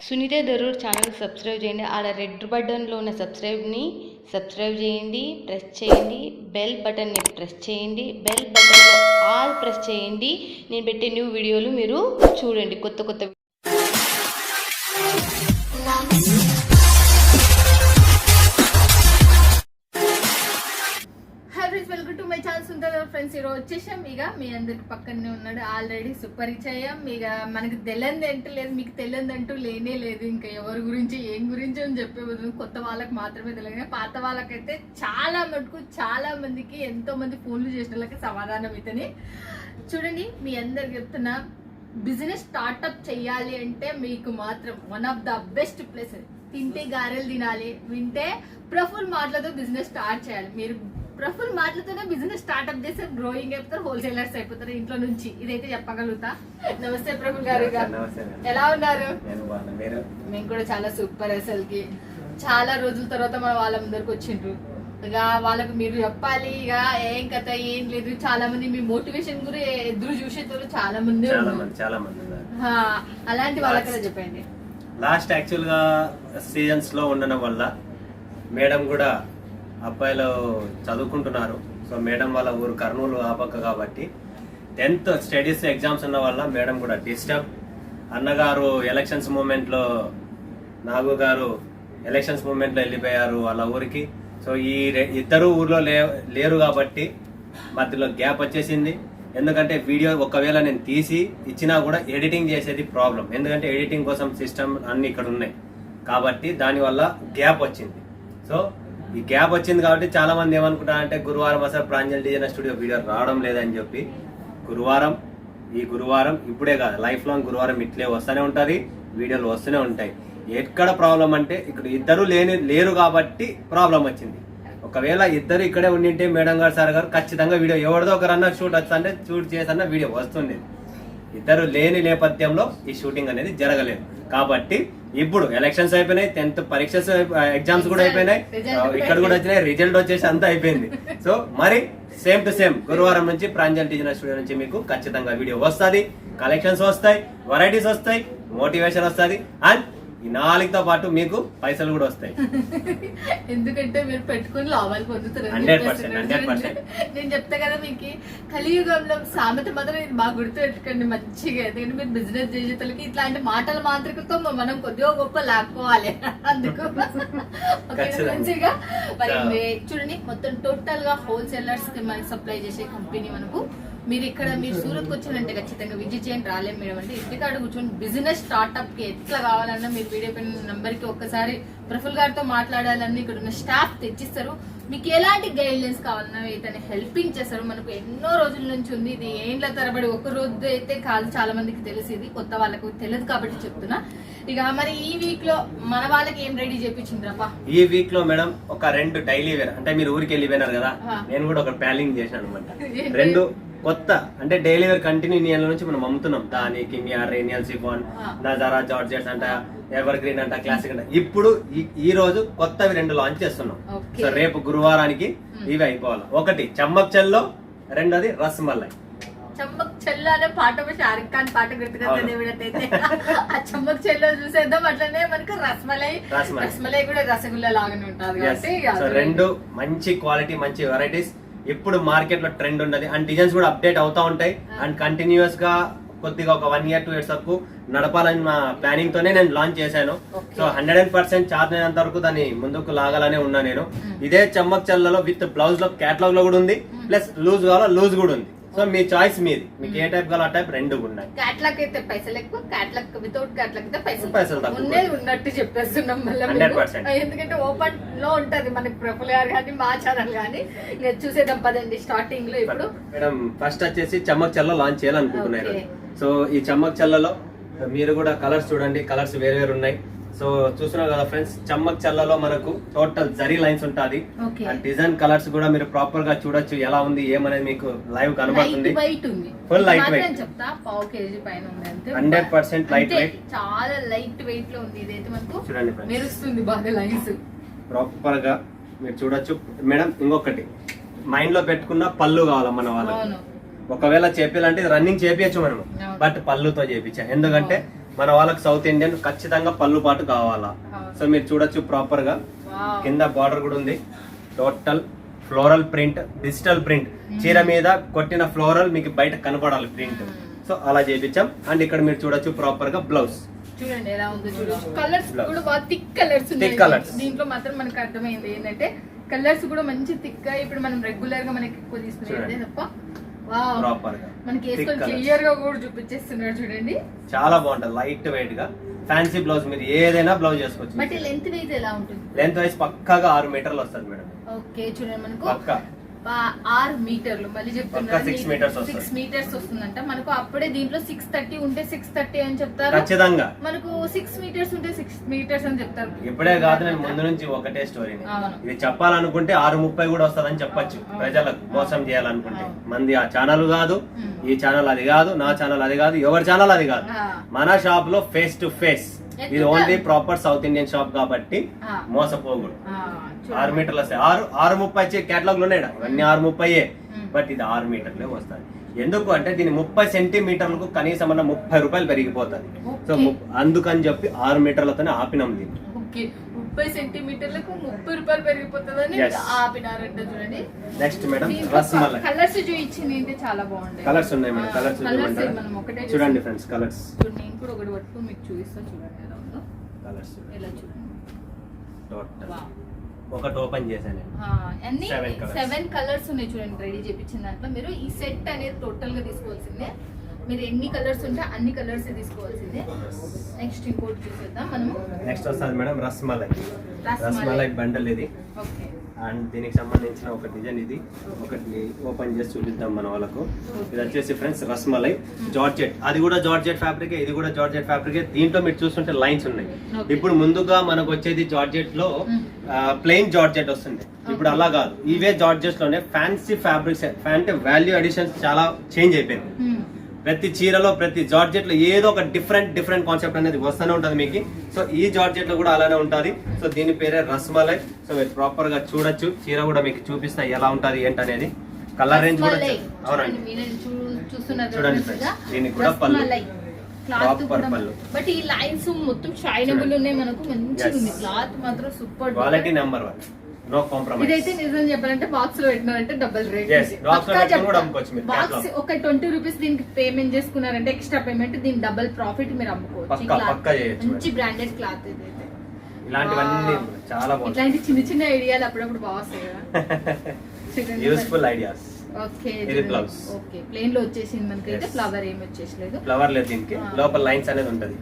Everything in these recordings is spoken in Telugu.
సునీత దరూర్ ఛానల్ సబ్స్క్రైబ్ చేయండి. ఆడ రెడ్ బటన్లో ఉన్న సబ్స్క్రైబ్ని సబ్స్క్రైబ్ చేయండి, ప్రెస్ చేయండి. బెల్ బటన్ని ప్రెస్ చేయండి. బెల్ బటన్లో ఆల్ ప్రెస్ చేయండి. నేను పెట్టే న్యూ వీడియోలు మీరు చూడండి. కొత్త welcome to my channel Sundara friends. ఈరోజు వచ్చేసాం. ఇక మీ అందరికి పక్కనే ఉన్నాడు ఆల్రెడీ సుపరిచయం. ఇక మనకి తెలియదు అంటూ లేదు, మీకు తెలియదు అంటూ లేనే లేదు. ఇంకా ఎవరి గురించి ఏం గురించి అని చెప్పే బదులు కొత్త వాళ్ళకి మాత్రమే తెలియదు. పాత వాళ్ళకైతే చాలా మటుకు చాలా మందికి ఎంతో మంది ఫోన్లు చేసిన వాళ్ళకి సమాధానం ఇతని చూడండి. మీ అందరికి చెప్తున్నా, బిజినెస్ స్టార్ట్అప్ చెయ్యాలి అంటే మీకు మాత్రం one of the best place. తింటే గారెలు తినాలి, వింటే ప్రఫుల్ మాటలతో బిజినెస్ స్టార్ట్ చేయాలి. మీరు ప్రఫుల్ మాటలతోనే బిజినెస్ స్టార్ట్అప్ చేస్తే గ్రోయింగ్ అయిపోతారు, హోల్సేలర్స్ అయిపోతారు ఇంట్లో నుంచి. ఇదైతే చెప్పగలుగుతా. నమస్తే ప్రఫుల్ గారు, ఎలా ఉన్నారు? మేము కూడా చాలా సూపర్. అసలుకి చాలా రోజుల తర్వాత మన వాళ్ళందరికి వచ్చిండ్రు. ఇక వాళ్ళకు మీరు చెప్పాలి ఇక ఏం కథ ఏం లేదు. చాలా మంది మీ మోటివేషన్ గురి ఎదురు చూసేటోళ్ళు చాలా మంది అలాంటి వాళ్ళ కదా చెప్పండి. లాస్ట్ యాక్చువల్ గా సీజన్స్ లో ఉండడం వల్ల మేడం కూడా అబ్బాయిలు చదువుకుంటున్నారు. సో మేడం వాళ్ళ ఊరు కర్నూలు ఆ పక్క కాబట్టి 10th స్టడీస్ ఎగ్జామ్స్ ఉన్న వల్ల మేడం కూడా డిస్టర్బ్. అన్నగారు ఎలక్షన్స్ మూమెంట్ లో, నాగు గారు ఎలక్షన్స్ మూమెంట్ లో వెళ్ళిపోయారు వాళ్ళ ఊరికి. సో ఈ ఇద్దరు ఊర్లో లేరు కాబట్టి మధ్యలో గ్యాప్ వచ్చేసింది. ఎందుకంటే వీడియో ఒకవేళ నేను తీసి ఇచ్చినా కూడా ఎడిటింగ్ చేసేది ప్రాబ్లం. ఎందుకంటే ఎడిటింగ్ కోసం సిస్టమ్ అన్ని ఇక్కడ ఉన్నాయి కాబట్టి దానివల్ల గ్యాప్ వచ్చింది. సో ఈ గ్యాప్ వచ్చింది కాబట్టి చాలా మంది ఏమనుకుంటారంటే గురువారం అసలు ప్రాంజల్ డిజైనర్ స్టూడియో వీడియో రావడం లేదని చెప్పి. ఈ గురువారం ఇప్పుడే కాదు, లైఫ్ లాంగ్ గురువారం ఇట్లే వస్తూనే ఉంటుంది, వీడియోలు వస్తూనే ఉంటాయి. ఎక్కడ ప్రాబ్లం అంటే ఇక్కడ ఇద్దరు లేరు కాబట్టి ప్రాబ్లం వచ్చింది. ఒకవేళ ఇద్దరు ఇక్కడే ఉండింటే మేడం గారు సార్ గారు ఖచ్చితంగా వీడియో ఎవరిదో ఒకరన్నా షూట్ వస్తుంటే షూట్ చేసన్నా వీడియో వస్తుంది. ఇద్దరు లేని నేపథ్యంలో ఈ షూటింగ్ అనేది జరగలేదు కాబట్టి ఇప్పుడు ఎలక్షన్స్ అయిపోయినాయి, 10th పరీక్ష ఎగ్జామ్స్ కూడా అయిపోయినాయి, ఇక్కడ కూడా వచ్చినాయి, రిజల్ట్ వచ్చేసి అంతా అయిపోయింది. సో మరి సేమ్ టు సేమ్ గురువారం నుంచి ప్రాంజల్ డిజైనర్ స్టూడియో నుంచి మీకు ఖచ్చితంగా వీడియో వస్తుంది, కలెక్షన్స్ వస్తాయి, వెరైటీస్ వస్తాయి, మోటివేషన్ వస్తుంది, అండ్ ఈ 4తో పాటు మీకు పైసలు కూడా వస్తాయి. ఎందుకంటే మీరు పెట్టుకుని లాభాలు పొందుతారు. 100%. నేను చెప్తా కదా మీకు, కలియుగంలో సామెత మాత్రం ఇది బాగా గుర్తు పెట్టుకోండి మంచిగా. ఎందుకంటే మీరు బిజినెస్ చేసేతలకి ఇట్లాంటి మాటల మాత్రికతో మనం కొద్దిగా గొప్ప లాక్కోవాలి. అందుకు మంచిగా మరి చూడండి, మొత్తం టోటల్ గా హోల్సేలర్స్ కి మనకి సప్లై చేసే కంపెనీ మనకు. మీరు ఇక్కడ మీరు సూరత్కి వచ్చారంటే ఖచ్చితంగా విజిట్ చేయండి. రాలేం మేడం అంటే ఇంటికాడ కూర్చొని బిజినెస్ స్టార్ట్అప్ కి ఎట్లా కావాలన్నా మీరు వీడియో పైన నంబర్ కి ఒక్కసారి ప్రఫుల్ గారితో మాట్లాడాలన్నా ఇక్కడ ఉన్న స్టాఫ్ తెచ్చిస్తారు. మీకు ఎలాంటి గైడ్లైన్స్ కావాలన్నా ఇతను హెల్పింగ్ చేస్తారు. మనకు ఎన్నో రోజుల నుంచి ఉంది ఇది. ఏండ్ల తరబడి ఒక రోజు అయితే కాదు, చాలా మందికి తెలిసి ఇది కొత్త వాళ్ళకు తెలియదు కాబట్టి చెప్తున్నా. ఇక మరి ఈ వీక్ లో మన వాళ్ళకి ఏం రెడీ చేపించిండ్రప్ప? ఈ వీక్ లో మేడం ఒక 2 డైలీ వేర్, అంటే మీరు ఊరికి వెళ్ళిపోయినారు కదా, నేను కూడా ఒక ప్యాలింగ్ చేశాను అనమాట. 2 కొత్త అంటే డైలీ వేర్ కంటిన్యూ ఇయర్ నుంచి మనం అమ్ముతున్నాం. దాని కిమియా, రేనియల్ సిఫాన్, నజారా, జార్జెట్స్ అంట, ఎవర్ గ్రీన్ అంట, క్లాసిక్ అంట. ఇప్పుడు ఈ రోజు కొత్తవి 2 లాంచ్ చేస్తున్నాం. సో రేపు గురువారానికి ఇవి అయిపోవాలి. ఒకటి చమ్మక్ చెల్లో, రెండోది రస్మలై. చమ్మక్ చెల్లో అనే పాట షారుఖ్ ఖాన్ పాట గుర్తుకొస్తుంది. ఆ చమ్మక్ చెల్లో చూసేద్దాం. అట్లనే మనకు రస్మలై కూడా రసగుల్లా లాగానే ఉంటుంది. 2 మంచి క్వాలిటీ, మంచి వెరైటీస్. ఇప్పుడు మార్కెట్ లో ట్రెండ్ ఉన్నది అండ్ డిజైన్స్ కూడా అప్డేట్ అవుతా ఉంటాయి. అండ్ కంటిన్యూస్ గా కొద్దిగా ఒక 1 year 2 years వరకు నడపాలని నా ప్లానింగ్ తోనే నేను లాంచ్ చేశాను. సో 100% చార్జ్ అయినంత వరకు దాన్ని ముందుకు లాగాలనే ఉన్నా నేను. ఇదే చమ్మక్ చల్లలో విత్ బ్లౌజ్ లో క్యాటలాగ్ లో కూడా ఉంది, ప్లస్ లూజ్ కావాలో లూజ్ కూడా ఉంది. సో మీ చాయిస్ మీది, మీకు ఏ టైప్ కావాలో ఆ టైప్ 2 ఉన్నాయి. క్యాటలాగ్ అయితే పైసలు ఎక్కువ, క్యాటలాగ్ వితౌట్ క్యాటలాగ్ అయితే పైసలు తక్కువ ఉన్నట్టు చెప్పేస్తున్నాం. మళ్ళీ 100%. ఎందుకంటే ఓపెన్ లో ఉంటది మనకి ప్రఫుల్ గారు కానీ మా ఛానల్ కానీ. ఇంకా చూసేద్దాం పదండి స్టార్టింగ్ లో. ఇప్పుడు మేడం ఫస్ట్ వచ్చేసి చమ్మక్ చల్ల లాంచ్ చేయాలనుకుంటున్నారు. సో ఈ చమ్మక్ చల్లలో మీరు కూడా కలర్స్ చూడండి, కలర్స్ వేరు వేరు ఉన్నాయి. సో చూస్తున్నారు కదా ఫ్రెండ్స్, చమ్మక్ చల్లలో మనకు టోటల్ జరీ లైన్స్ ఉంటుంది. డిజైన్ కలర్స్ కూడా మీరు ప్రాపర్ గా చూడొచ్చు ఎలా ఉంది ఏమనేది మీకు లైవ్ కనబడుతుంది. Full light weight, 100% light weight, చాలా లైట్ వెయిట్ లో ఉంది. ఇదైతే మనకు చూడండి మెరుస్తుంది బాగా లైన్స్ ప్రాపర్ గా మీరు చూడొచ్చు. మేడం ఇంకొకటి మైండ్ లో పెట్టుకున్న పళ్ళు కావాలా మన వాళ్ళకి. ఒకవేళ చేపించాలంటే రన్నింగ్ చేపించచ్చు మనము, బట్ పళ్ళుతో చేపించాం. ఎందుకంటే మన వాళ్ళకి సౌత్ ఇండియన్ ఖచ్చితంగా పళ్ళు పాటు కావాలా. సో మీరు చూడొచ్చు ప్రాపర్ గా కింద బార్డర్ కూడా ఉంది. Total floral print, digital print, చీర మీద కొట్టిన ఫ్లోరల్ మీకు బయట కనపడాలి ప్రింట్. సో అలా చేపించాం. అండ్ ఇక్కడ మీరు చూడొచ్చు ప్రాపర్ గా బ్లౌజ్ చూడండి ఎలా ఉందో చూడొచ్చు. కలర్స్ కూడా బాగా థిక్ కలర్స్ ఉన్నాయి. దీంట్లో మాత్రం మనకు అర్థమైంది ఏంటంటే కలర్స్ కూడా మంచి థిక్ గా ఇప్పుడు మనం రెగ్యులర్ గా మనకి ఎక్కువ తీసుకునేది తప్ప మనకి వేసుకొని క్లియర్ గా కూడా చూపించేస్తున్నారు చూడండి. చాలా బాగుంటది, లైట్ వెయిట్ గా ఫ్యాన్సీ బ్లౌజ్. మీరు ఏదైనా బ్లౌజ్ చేసుకోవచ్చు. బట్ లెంత్ వైజ్ ఎలా ఉంటుంది? లెంత్ వైజ్ పక్కాగా 6 మీటర్లు వస్తుంది మేడం. ఓకే చూడండి మనకు 6 మీటర్లు, మళ్ళీ చెప్తున్నారు 6 మీటర్స్ వస్తుందంట మనకు. అప్పుడే దీంట్లో 630 ఉంటే 630 అని చెప్తారు ఖచ్చితంగా. మనకు 6 మీటర్స్ ఉంటే 6 మీటర్స్ అని చెప్తారు. ఇప్పుడే కాదు, నేను ముందు నుంచి ఒకటే స్టోరీ. ఇది చెప్పాలనుకుంటే 630 కూడా వస్తుందని చెప్పొచ్చు. ప్రజలకు మోసం చేయాలనుకుంటే మంది ఆ ఛానల్ కాదు, ఈ ఛానల్ అది కాదు, నా ఛానల్ అది కాదు, ఎవరి ఛానల్ అది కాదు. మన షాప్ లో ఫేస్ టు ఫేస్. ఇది only proper south Indian shop కాబట్టి మోసపోకూడదు. 6 మీటర్లు వస్తాయి. 6:30 కేటలాగ్ లో ఉన్నాయి ఇవన్నీ 6:30. బట్ ఇది 6 మీటర్లే వస్తాయి. ఎందుకు అంటే దీని 30 సెంటీమీటర్లకు కనీసం 30 రూపాయలు పెరిగిపోతుంది. సో అందుకని చెప్పి 6 మీటర్లతోనే ఆపినాం దీన్ని. 30 సెంటీమీటర్లకు 30 రూపాయలు పెరిగిపోతుందని ఆపినారంట. చూడండి నెక్స్ట్ మేడం రస్మలై. కలర్స్ చూపించింది అంటే చాలా బాగుంటాయి. కలర్స్ ఉన్నాయి మేడం. కలర్స్ మనం ఒకటే చూడండి ఫ్రెండ్స్. కలర్స్ నేను కూడా ఒకటి పట్టుకొని మీకు చూపిస్తా. చూడండి ఎలా ఉందో కలర్స్. ఎలా చూడండి టోటల్ ఒకటి ఓపెన్ చేశాను. అన్ని 7 కలర్స్ ఉన్నాయి చూడండి రెడీ చేపించిన దాంట్లో. మీరు ఈ సెట్ అనేది టోటల్ గా తీసుకోవాల్సిందే. మీరు ఎన్ని కలర్స్ ఉంటే అన్ని కలర్స్ తీసుకోవాల్సిందే. నెక్స్ట్ ఇంకోటి చూసేద్దాం మనము. నెక్స్ట్ వస్తుంది మేడం రస్మలై బండల్ ఇది. ఓకే. అండ్ దీనికి సంబంధించిన ఒక డిజైన్ ఇది ఒకటి ఓపెన్ చేసి చూపిద్దాం మన వాళ్ళకు. ఇది వచ్చేసి ఫ్రెండ్స్ రస్మలై జార్జెట్. అది కూడా జార్జెట్ ఫ్యాబ్రిక్, ఇది కూడా జార్జెట్ ఫ్యాబ్రిక్. దీంట్లో మీరు చూస్తుంటే లైన్స్ ఉన్నాయి. ఇప్పుడు ముందుగా మనకు వచ్చేది జార్జెట్ లో ప్లెయిన్ జార్జెట్ వస్తుంది. ఇప్పుడు అలా కాదు, ఇవే జార్జెట్ లోనే ఫ్యాన్సీ ఫ్యాబ్రిక్స్ అంటే వాల్యూ అడిషన్స్ చాలా చేంజ్ అయిపోయింది. ప్రతి చీరలో ప్రతి జార్జెట్ లో ఏదో ఒక డిఫరెంట్ కాన్సెప్ట్ అనేది వస్తూనే ఉంటుంది మీకు. సో ఈ జార్జెట్ లో కూడా అలానే ఉంటుంది. సో దీని పేరే రస్మలై. సో మీరు ప్రాపర్ గా చూడొచ్చు. చీర కూడా మీకు చూపిస్తా ఎలా ఉంటది ఏంటనేది. కలర్ రేంజ్ కూడా అవునండి చూడండి ఫ్రెండ్స్. దీనికి కూడా పళ్ళు ప్రాపర్ పళ్ళు. బట్ ఈ లైన్స్ మొత్తం షైనబుల్ ఉన్నాయి మనకు. మంచిగా ఉంది క్లాత్ మాత్రం super quality number 1. No compromise. ఇదైతే నిజం చెప్పాలంటే బాక్స్ లో పెట్టినారంటే డబుల్ రేట్. బాక్స్ ఒక 20 రూపీస్ దీనికి పేమెంట్ చేసుకున్నారంటే ఎక్స్ట్రా పేమెంట్, దీని డబుల్ ప్రాఫిట్ మీరు అమ్ముకోవచ్చు. మంచి బ్రాండెడ్ క్లాత్ ఇదైతే. ఇలాంటివన్నీ చాలా బాగుంది. ఇట్లాంటి చిన్న ఐడియాలు అప్పుడప్పుడు బాగుస్తాయి కదా. Useful ideas. ఓకే ఇది బ్లౌజ్. ఓకే ప్లేన్ లో వచ్చేసింది మనకైతే. ఫ్లవర్ ఏమి వచ్చేసలేదు. ఫ్లవర్ లేదు దీనికి. లోపల లైన్స్ అనేది ఉంటది.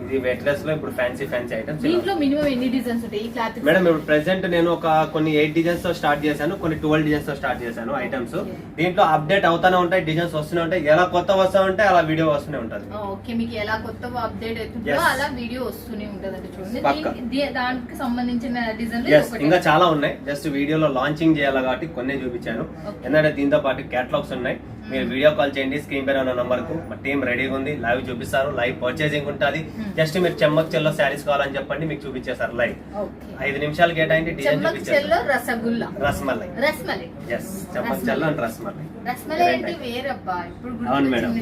ఇది వెయిట్లెస్ లో ఇప్పుడు ఫ్యాన్సీ ఐటమ్స్. దీంట్లో మినిమం ఎన్ని డిజైన్స్ ఉంటాయి ఈ క్లాత్? మేడం ఇప్పుడు ప్రెసెంట్ నేను కొన్ని 8 డిజైన్స్ తో స్టార్ట్ చేశాను, కొన్ని 12 డిజైన్స్ తో స్టార్ట్ చేశాను ఐటమ్స్. దీంట్లో అప్డేట్ అవుతానే ఉంటాయి, డిజైన్స్ వస్తూనే ఉంటాయి. ఎలా కొత్త వస్తా ఉంటే అలా వీడియో వస్తూనే ఉంటది. ఓకే మీకు ఎలా కొత్త అప్డేట్ అవుతుందో అలా వీడియో వస్తూనే ఉంటది అంటే చూడండి. దానికి సంబంధించిన డిజైన్ ఇంకా చాలా ఉన్నాయి. జస్ట్ వీడియోలో లాంచింగ్ చేయాలి కాబట్టి కొన్ని చూపించాను. ఎందుకంటే దీంతో పాటు క్యాటలాగ్స్ ఉన్నాయి. మీరు వీడియో కాల్ చేయండి స్క్రీన్ పైన ఉన్న నంబర్ కు. మా టీం రెడీగా ఉంది. లైవ్ చూపిస్తారు, లైవ్ పర్చేసింగ్ ఉంటుంది. జస్ట్ మీరు చెమ్మక్ చెల్లో శారీస్ కావాలని చెప్పండి, మీకు చూపించేస్తారు లైవ్. 5 నిమిషాలు కేటాయించి డిజైన్ చూపించారు. Rasmalai. yes చెమ్మక్ Chhello and rasmalai. అవును మేడం.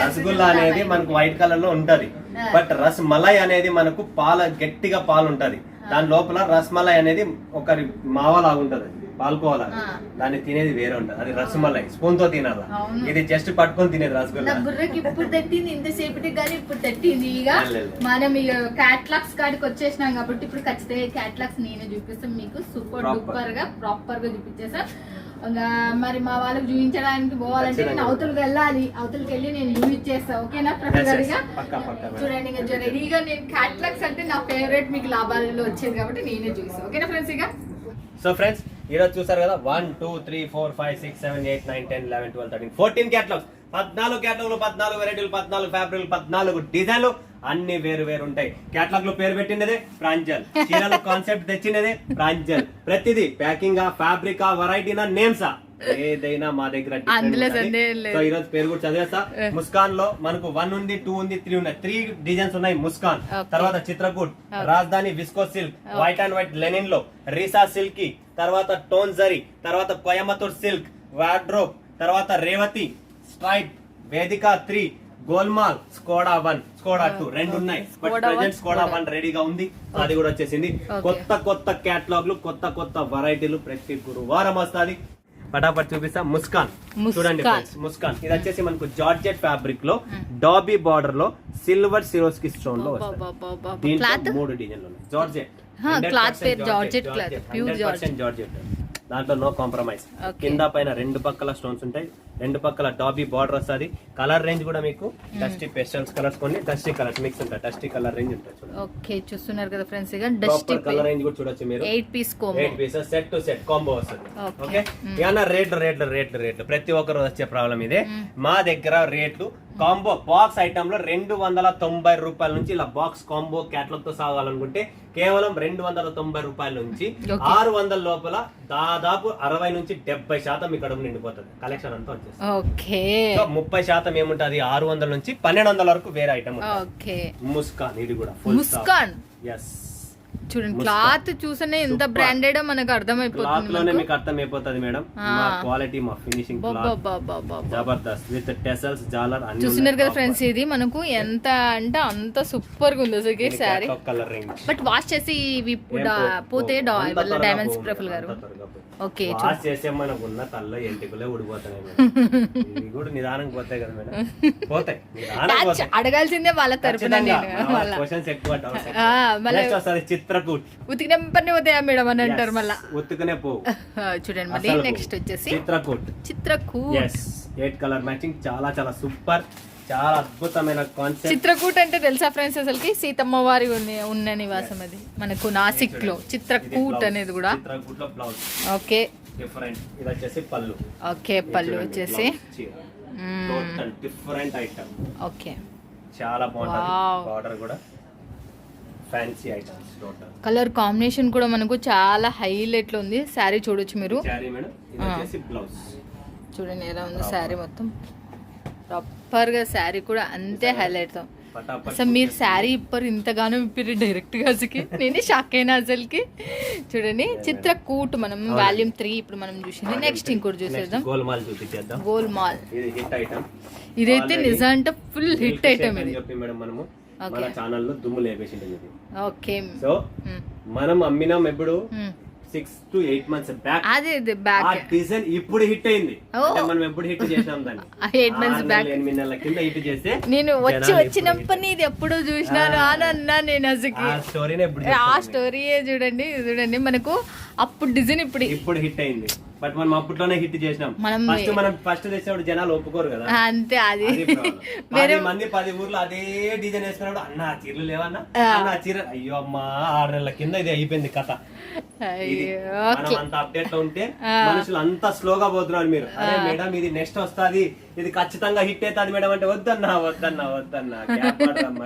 రసగుల్లా అనేది మనకు వైట్ కలర్ లో ఉంటది. బట్ రస్మలై అనేది మనకు గట్టిగా పాలు ఉంటది. దాని లోపల రస్మలై అనేది ఒక మావా లాగా ఉంటది, పాల్కోవాలా. దాన్ని తినేది వేరే ఉంటది. అది రసమలై స్పూన్ తో తినాలా. ఇది జస్ట్ పట్టుకొని తినేది రసగుల్లా. ఇప్పుడు తట్టింది ఇంతసేపటికి కానీ ఇప్పుడు తట్టింది. ఇక మనం క్యాట్లాగ్స్ కాడికి వచ్చేసినాం కాబట్టి ఇప్పుడు ఖచ్చితంగా క్యాట్లాగ్స్ నేనే చూపిస్తాం మీకు. సూపర్ డూపర్ గా ప్రాపర్ గా చూపించేసా. మరి మా వాళ్ళకి చూపించడానికి పోవాలంటే నేను అవతలకి వెళ్ళాలి. అవతలకి వెళ్ళి నేను చూపించేస్తా. ఓకేనా? ప్రిపేర్ గా చూడండి. ఇంకా రెడీగా నేను క్యాట్లాగ్స్ అంటే నా ఫేవరెట్, మీకు లాభాలలో వచ్చేది కాబట్టి నేనే చూపిస్తాను. ఓకేనా ఫ్రెండ్స్? ఇక సో ఫ్రెండ్స్ ఈరోజు చూసారు కదా 1 2 3 4 5 6 7 8 9 10 11 12 13 14 క్యాటలాగ్స్. 14 క్యాటలాగ్లు, 14 వెరైటీలు, 14 ఫ్యాబ్రిక్లు, 14 డిజైన్లు, అన్ని వేరు వేరు ఉంటాయి. క్యాటలాగ్ లో పేరు పెట్టినదే ప్రాంజల్, చీరల కాన్సెప్ట్ తెచ్చినదే ప్రాంజల్. ప్రతిదీ ప్యాకింగ్ ఫ్యాబ్రిక్ వెరైటీనా నేమ్సా ఏదైనా మా దగ్గర. సో ఈ రోజు పేరు కూడా చదివేస్తా. ముస్కాన్ లో మనకు 1 ఉంది, 2 ఉంది, 3 ఉన్నాయి. 3 డిజైన్స్ ఉన్నాయి ముస్కాన్. తర్వాత చిత్రకూట్, రాజధాని visco silk, white and white Lenin లో, రీసా సిల్క్, తర్వాత టోన్ జరీ, తర్వాత కోయంబత్తూర్ సిల్క్, వార్డ్రోబ్, తర్వాత రేవతి, స్ట్రైప్, వేదిక 3, గోల్మాల్ స్కోడా 1 స్కోడా 2 రెండు ఉన్నాయి. బట్ ప్రెజెంట్ స్కోడా 1 రెడీగా ఉంది, అది కూడా వచ్చేసింది. కొత్త క్యాటలాగ్లు, కొత్త వెరైటీలు ప్రతి గురువారం వస్తుంది. పటాపట్ చూపిస్తా. ముస్కాన్ చూడండి ఫ్రెండ్స్, ముస్కాన్ ఇది వచ్చేసి మనకు జార్జెట్ ఫ్యాబ్రిక్ లో డాబీ బార్డర్ లో సిల్వర్ సిరోస్కి స్టోన్ లో వస్తుంది. దీంట్లో 3 డిజైన్లు ఉన్నాయి. జార్జెట్ క్లాత్ పేరు జార్జెట్ క్లాత్, ప్యూర్ జార్జెట్. దాంట్లో నో కాంప్రమైజ్. కింద పైన 2 పక్కల స్టోన్స్ ఉంటాయి, 2 పక్కల డాబీ బార్డర్ వస్తుంది. కలర్ రేంజ్ కూడా మీకు డస్టీ పేస్టల్స్ కలర్స్, కొన్ని డస్టీ కలర్స్ మిక్స్ ఉంటాయి. డస్టీ కలర్ రేంజ్ ఉంటుంది. ఓకే చూస్తున్నారు కదా ఫ్రెండ్స్, ఇక డస్టీ కలర్ రేంజ్ కూడా చూడొచ్చు మీరు. 8 piece set to set combo వస్తుంది. ఓకే ఏమన్నా రేట్లు ప్రతి ఒక్కరు వచ్చే ప్రాబ్లం ఇదే. మా దగ్గర రేట్లు కాంబో బాక్స్ ఐటమ్ లో 290 రూపాయల నుంచి ఇలా బాక్స్ కాంబో క్యాటలాగ్ తో సాగాలనుకుంటే కేవలం 290 రూపాయల నుంచి 600 లోపల దాదాపు 60 నుంచి 70% మీ కడుపు నిండిపోతుంది. కలెక్షన్ అంతా వచ్చేస్తుంది. ఓకే 30% ఏముంటది, 600 నుంచి 1200 వరకు వేరే ఐటమ్. ఓకే ముస్కాన్ ఇది కూడా ముస్కాన్. ఎస్ చూడండి క్లాత్ చూసనే ఎంత బ్రాండెడ్ మనకు అర్థమైపోతుంది. మీకు అర్థమైపోతుంది మేడం. మా క్వాలిటీ, మా ఫినిషింగ్ జబర్దస్త్ విత్ టెసల్స్ జాలర్ అన్ని చూస్తున్నారు కదా ఫ్రెండ్స్. ఇది మనకు ఎంత అంటే అంత సూపర్ గా ఉంది అసలు sorry. Colour range but wash చేసి ఇవి పోతే డైమండ్స్ ప్రఫుల్ గారు ఓకే వాష్ చేసే మనకు ఉన్న తల్ల ఎంటికలే ఊడిపోతున్నాయి. ఇవి కూడా నిదానంగా పోతాయి కదా మేడం, పోతాయి నిదానంగా. అడగాల్సిందే వాళ్ళ తరపున. క్వశ్చన్స్ ఎక్కువ వస్తుంది. చిత్రకూట్ ఉతికినంపని పోతాయా మేడం అని అంటారు మళ్ళీ. ఉతుకునే పోవు. చూడండి మళ్ళీ నెక్స్ట్ వచ్చేసి చిత్రకూట్. 8 కలర్ మ్యాచింగ్, చాలా సూపర్, చాలా అద్భుతమైన కాన్సెప్ట్. చిత్రకూట్ అంటే తెలుసా ఫ్రెండ్స్, అసలుకి సీతమ్మ వారి ఉన్న నివాసం అది మనకు నాసిక్ లో. చిత్రకూట్ అనేది కూడా చిత్రకూట్ లో బ్లౌజ్. Okay different. ఇది వచ్చేసి పళ్ళు. ఓకే పళ్ళు వచ్చేసి టోటల్ డిఫరెంట్ ఐటమ్. ఓకే చాలా బాగుంటుంది. బార్డర్ కూడా fancy items. Total colour combination కూడా మనకు చాలా హైలైట్ లో ఉంది. శారీ చూడొచ్చు మీరు. శారీ మేడం ఇది వచ్చేసి బ్లౌజ్. చూడండి ఎలా ఉంది శారీ మొత్తం ప్రాపర్ గా. శారీ కూడా అంతే హైలైట్ తో. అసలు మీరు శారీ ఇప్పరు ఇంతగానో ఇప్పరు డైరెక్ట్ గా. అసలుకి నేనే షాక్ అయినా అసలుకి. చూడండి చిత్రకూట్ మనం వాల్యూమ్ 3 ఇప్పుడు మనం చూసింది. నెక్స్ట్ ఇంకోటి చూసేద్దాం. గోల్మాల్ చూపించేద్దాం. గోల్మాల్ ఇది హిట్ ఐటమ్. ఇదైతే నిజం అంటే ఫుల్ హిట్ ఐటమ్ ఇది. చెప్పి మేడం మనము మన ఛానల్ లో దుమ్ము లేపేసింది ఇది. ఓకే సో మనం అమ్మినాం ఎప్పుడు 6 to 8 months బ్యాక్. అదే బ్యాక్ ఆ డిజైన్ ఇప్పుడు హిట్ అయింది. అంటే మనం ఎప్పుడు హిట్ చేసాం దాన్ని 8 months బ్యాక్. 8 నెలల కింద హిట్ చేస్తే నేను వచ్చినప్పటి ఇది ఎప్పుడో చూసినాను అని అన్నా నేను. అసలు ఆ స్టోరీనే ఇప్పుడు ఆ స్టోరీయే చూడండి మనకు అప్పుడు డిజైన్ ఇప్పుడు హిట్ అయింది. బట్ మనం అప్పట్లోనే హిట్ చేసినాం. మనం ఫస్ట్ తెచ్చినప్పుడు జనాలు ఒప్పుకోరు కదా. అంతే అది 10 మంది 10 ఊర్లో అదే డిజైన్ వేసుకున్నప్పుడు అన్న ఆ చీరలు లేవన్నా, అన్న ఆ చీర అయ్యో అమ్మా 6 నెలల కింద ఇది అయిపోయింది కథ. మనం అంత అప్డేట్ లో ఉంటే మనుషులు అంత స్లోగా పోతున్నారు. మీరు అరే మేడం ఇది నెక్స్ట్ వస్తుంది, ఇది ఖచ్చితంగా హిట్ అవుతుంది మేడం అంటే వద్దన్నా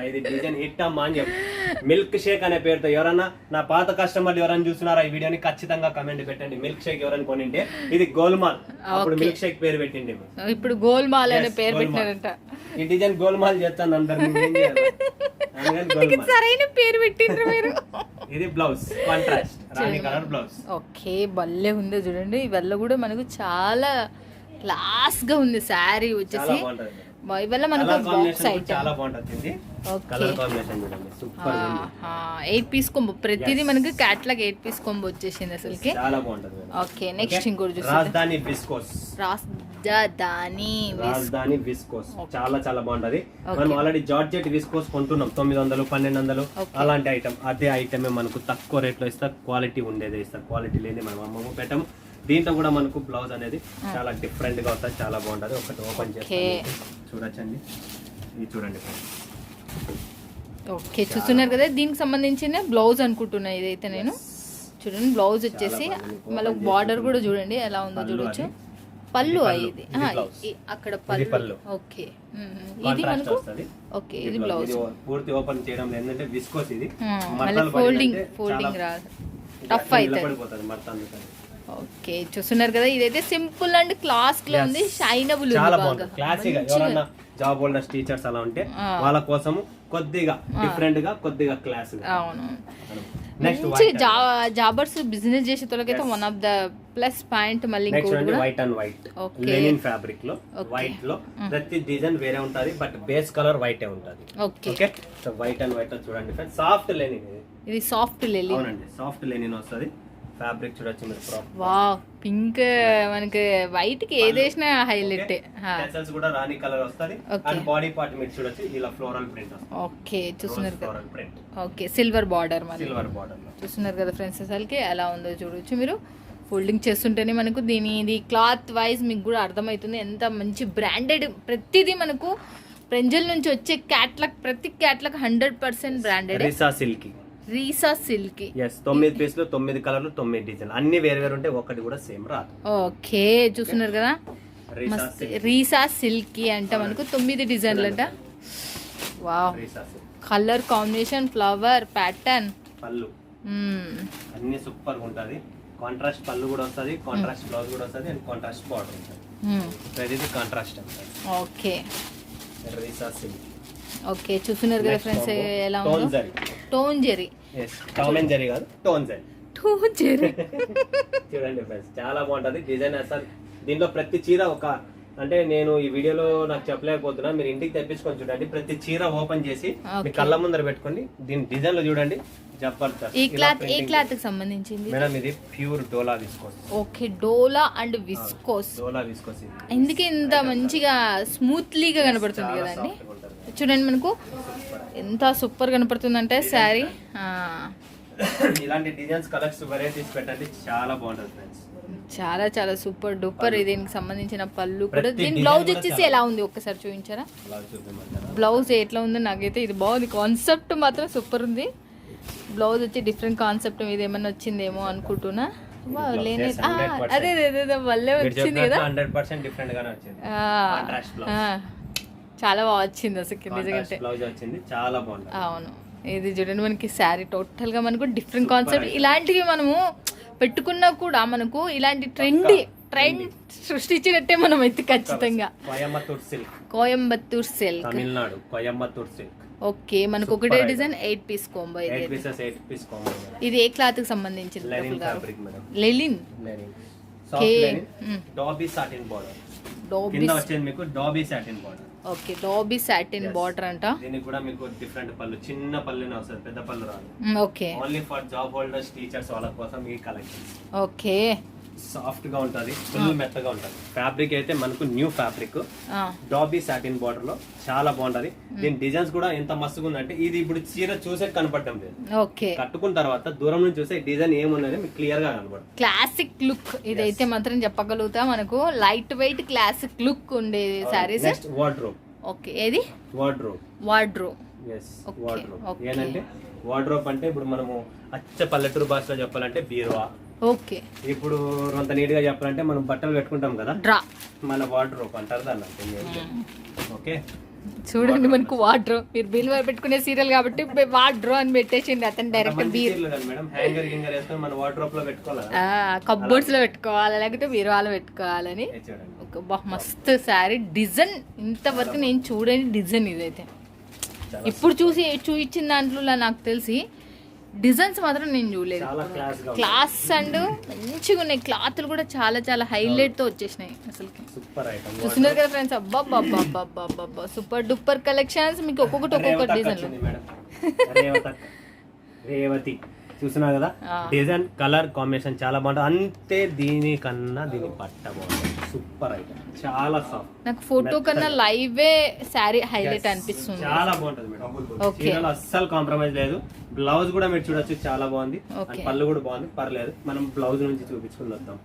ఇది డిజైన్ హిట్ అమ్మా అని చెప్పి. మిల్క్ షేక్ అనే పేరుతో ఎవరన్నా నా పాత కస్టమర్లు ఎవరైనా చూస్తున్నారా ఈ వీడియోని ఖచ్చితంగా కమెంట్ పెట్టండి. మిల్క్ షేక్ ఎవరైనా కొనింటే ఇది గోల్మాల్. అప్పుడు మిల్క్ షేక్ పేరు పెట్టింది, ఇప్పుడు గోల్మాల్ అనే పేరు పెట్టినారంట. ఈ డిజైన్ గోల్మాల్ చేస్తాను అందరు. సరైన పేరు పెట్టిండ్రు మీరు. ఇది బ్లౌజ్ కాంట్రాస్ట్ రాణి కలర్ బ్లౌజ్. ఓకే భలే ఉంది చూడండి. ఇవల్ల కూడా మనకు చాలా క్లాస్ గా ఉంది శారీ వచ్చేసి. ఇవల్ల మనకు బాక్స్ ఐటమ్ చాలా బాగుంటుంది. కలర్ కాంబినేషన్ చూడండి సూపర్ ఉంది. 8 పీస్ కాంబో ప్రతిదీ మనకి క్యాటలాగ్ 8 పీస్ కాంబో వచ్చేసింది అసలుకి. చాలా బాగుంటుంది. ఓకే నెక్స్ట్ ఇంకోటి చూద్దాం. రాజధాని విస్కోస్. రాజధాని విస్కోస్ చాలా బాగుంటది. మనం ఆల్రెడీ జార్జెట్ విస్కోస్ కొంటున్నాం 900 1200 అలాంటి ఐటమ్. అదే ఐటమే మనకు తక్కువ రేట్ లో ఇస్తారు. క్వాలిటీ ఉండేది ఇస్తారు, క్వాలిటీ లేని మనం అమ్మము పెట్టము. దీంట్లో కూడా మనకు బ్లౌజ్ అనేది చాలా డిఫరెంట్ గా వస్తుంది, చాలా బాగుంటది. ఒకటి ఓపెన్ చేస్తే చూడొచ్చండి. ఇది చూడండి. ఓకే చూస్తున్నారు కదా, దీనికి సంబంధించిన బ్లౌజ్ అనుకుంటున్నా ఇదైతే నేను. చూడండి బ్లౌజ్ వచ్చేసి మళ్ళీ బార్డర్ కూడా చూడండి ఎలా ఉందో చూడొచ్చు. పళ్ళు ఇది అక్కడ పళ్ళు. ఓకే ఇది మనకు ఓకే ఇది బ్లౌజ్. పూర్తి ఓపెన్ చేయడం ఏంటంటే విస్కోస్ ఇది మళ్ళీ ఫోల్డింగ్ రాదు, టఫ్ అయిపోతుంది మొత్తం. ఓకే చూస్తున్నారు కదా, ఇదైతే సింపుల్ అండ్ క్లాస్ లో ఉంది. షైనబుల్ చాలా బాగుంది, క్లాసిక్. ఎవరన్నా జాబ్ హోల్డర్స్ టీచర్స్ అలా ఉంటే వాళ్ళ కోసం కొద్దిగా డిఫరెంట్ గా కొద్దిగా క్లాస్. అవును నెక్స్ట్ మంచి జాబర్స్ బిజినెస్ చేసే వాళ్ళకైతే one of the plus point. మళ్ళీ నెక్స్ట్ ఇంకోటి కూడా white and white Okay. Linen fabric లో Okay. వైట్ లో ప్రతి డిజైన్ వేరే ఉంటది, బట్ బేస్ కలర్ వైట్ ఉంటది. Okay okay, so white and white లో చూడండి ఫ్రెండ్స్, సాఫ్ట్ లెనిన్ ఇది. ఇది సాఫ్ట్ లెలిన్. అవునండి, సాఫ్ట్ లెనిన్ వస్తది. ఫ్యాబ్రిక్ చూడొచ్చు మీరు ప్రాపర్. వావ్, పింక్ మనకి వైట్ కి ఏది వేసినా హైలైట్. టెసల్స్ కూడా రాణి కలర్ వస్తది. Okay. అండ్ బాడీ పార్ట్ మీరు చూడొచ్చు ఇలా ఫ్లోరల్ ప్రింట్ వస్తుంది. ఓకే చూస్తున్నారు కదా. Floral print, okay silver border మరి సిల్వర్ బార్డర్ లో చూస్తున్నారు కదా ఫ్రెండ్స్. అసలుకి ఎలా ఉందో చూడొచ్చు మీరు. ఫోల్డింగ్ చేస్తుంటేనే మనకు ఇది క్లాత్ వైజ్ మీకు కూడా అర్థమవుతుంది ఎంత మంచి బ్రాండెడ్. ప్రతిదీ మనకు ప్రెంజల్ నుంచి వచ్చే క్యాట్లాగ్, ప్రతి catalogue 100% branded. Reesa silk. Reesa silk. Yes, 9 పీసులు 9 కలర్లు 9 డిజైన్ అన్ని వేరు వేరు ఉంటాయి, ఒకటి కూడా సేమ్ రాదు. ఓకే చూస్తున్నారు కదా రీసా మస్త్. రీసా సిల్క్ అంటే మనకు 9 డిజైన్లు అంట. Wow, Reesa silk. Colour combination, flower pattern, పళ్ళు అన్ని సూపర్ గా ఉంటది. కాంట్రాస్ట్ పళ్ళు కూడా వస్తది, కాంట్రాస్ట్ బ్లౌజ్ కూడా వస్తది, అండ్ కాంట్రాస్ట్ బార్డర్ ఉంటది. ప్రతిదీ కాంట్రాస్ట్ అంటారు. Okay రీసా silk. ఓకే చూస్తున్నారు కదా ఫ్రెండ్స్ ఎలా ఉందో. Tone Jerry. Yes, Tom and Jerry కాదు, టోన్ జెరీ. టోన్ జెరీ చూడండి ఫ్రెండ్స్, చాలా బాగుంటది డిజైన్. అసలు దీంట్లో ప్రతి చీర ఒక, అంటే నేను ఈ వీడియోలో నాకు చెప్పలేకపోతున్నా, మీరు ఇంటికి తెప్పించుకొని చూడండి. ప్రతి చీర ఓపెన్ చేసి మీ కళ్ళ ముందర పెట్టుకోండి, దీని డిజైన్ లో చూడండి, జబర్దస్త్. ఈ క్లాత్ ఏ క్లాత్ కి సంబంధించింది మేడం? ఇది pure dola viscose. Okay, dola and viscose. Dola viscose ఇది. ఎందుకు ఇంత మంచిగా స్మూత్లీగా కనపడుతుంది కదండి. చూడండి మనకు ఎంత సూపర్ కనపడుతుంది అంటే శారీ. ఇలాంటి డిజైన్స్, కలర్స్, వెరైటీస్ పెట్టండి, చాలా బాగుంటుంది ఫ్రెండ్స్. చాలా చాలా సూపర్ డూపర్. దీనికి సంబంధించిన పళ్ళు కూడా. దీని బ్లౌజ్ వచ్చేసి ఎలా ఉంది ఒక్కసారి చూపించారా? బ్లౌజ్ ఎట్లా ఉందో నాకైతే ఇది బాగుంది. కాన్సెప్ట్ మాత్రం సూపర్ ఉంది. బ్లౌజ్ వచ్చి డిఫరెంట్ కాన్సెప్ట్ మీద ఏమన్నా వచ్చిందేమో అనుకుంటున్నా. అదే అదే వల్లే వచ్చింది కదా. 100% డిఫరెంట్ గానే వచ్చింది. కాంట్రాస్ట్ బ్లౌజ్ చాలా బాగా వచ్చింది అసలు నిజంగా. బ్లౌజ్ వచ్చింది, చాలా బాగుంది. అవును, ఇది చూడండి మనకి శారీ టోటల్ గా మనకు డిఫరెంట్ కాన్సెప్ట్. ఇలాంటివి మనము పెట్టుకున్నా కూడా మనకు ఇలాంటి ట్రెండ్ సృష్టించినట్టే మనం అయితే ఖచ్చితంగా. Coimbatore silk, Tamil Nadu Coimbatore silk. Okay, మనకు ఒకటే డిజైన్ 8 పీస్ కాంబో. ఇది ఏ క్లాత్ కి సంబంధించింది? లెలిన్. Dobby satin border. కింద వచ్చేది మీకు dobby satin border. Okay, dobby satin border అంట. దీనికి కూడా మీకు డిఫరెంట్ పళ్ళు, చిన్న పళ్ళునే వస్తుంది, పెద్ద పళ్ళు రాదు. Okay, only for job holders, teachers వాళ్ళ కోసం ఈ కలెక్షన్. ఓకే, సాఫ్ట్ గా ఉంటది, ఫుల్ మెత్తగా ఉంటది. ఫ్యాబ్రిక్ అయితే మనకు new fabric, dobby satin border లో చాలా బాగుంటది. దీని డిజైన్స్ కూడా ఎంత మస్తుగా ఉందంటే, ఇది ఇప్పుడు చీర చూసే కనపడటం లేదు. ఓకే, కట్టుకున్న తర్వాత దూరం నుంచి చూసే డిజైన్ ఏమున్నది మీకు క్లియర్ గా కనపడుతుంది. క్లాసిక్ లుక్ ఇదైతే మాత్రం చెప్పగలుగుతా. మనకు లైట్ వెయిట్ క్లాసిక్ లుక్ ఉండే సారీస్. Next wardrobe. ఓకే, ఏది? వార్డ్రోబ్. వార్డ్రోబ్. yes, wardrobe. ఏంటంటే వార్డ్రోబ్ అంటే ఇప్పుడు మనము అచ్చ పల్లెటూరు భాషలో చెప్పాలంటే బీరువా. ఓకే, ఇప్పుడు అంత నీట్ గా చెప్పాలంటే మనం బట్టలు పెట్టుకుంటాం కదా, డ్రా. మన వార్డ్రోబ్ అంటారు దాన్ని. ఓకే, చూడండి మనకు వార్డ్రో. మీరు బిల్ పెట్టుకునే సీరియల్ కాబట్టి వార్డ్రో అని పెట్టేసిండి అతను డైరెక్ట్. మేడం హ్యాంగర్ గింగర్ వేసుకొని మన వార్డ్రోబ్ లో పెట్టుకోవాలి, కప్బోర్డ్స్ లో పెట్టుకోవాలి, లేకపోతే బీరువాలో పెట్టుకోవాలని. మస్తు శారీ డిజైన్. ఇంతవరకు నేను చూడని డిజైన్ ఇదైతే. ఇప్పుడు చూపించిన దాంట్లో నాకు తెలిసి డిజైన్స్ మాత్రం నేను చూడలేదు. క్లాస్ అండ్ మంచిగా ఉన్నాయి. క్లాత్లు కూడా చాలా చాలా హైలైట్ తో వచ్చేసినాయి అసలు. చూస్తున్నారు కదా ఫ్రెండ్స్, అబ్బా సూపర్ డూపర్ కలెక్షన్స్. మీకు ఒక్కొక్కటి డిజైన్. రేవతి చూస్తున్నారు కదా, డిజైన్ కలర్ కాంబినేషన్ చాలా బాగుంటుంది. అంతే దీనికన్నా దీని పట్ట బాగుంటుంది. సూపర్ ఐటమ్, చాలా సాఫ్ట్. నాకు ఫోటో కన్నా లైవ్ శారీ హైలైట్ అనిపిస్తుంది. చాలా బాగుంటుంది మేడం, అస్సలు కాంప్రమైజ్ లేదు. బ్లౌజ్ కూడా మీరు చూడొచ్చు, చాలా బాగుంది. పళ్ళు కూడా బాగుంది, పర్లేదు. మనం బ్లౌజ్ నుంచి చూపించుకుని వద్దాం.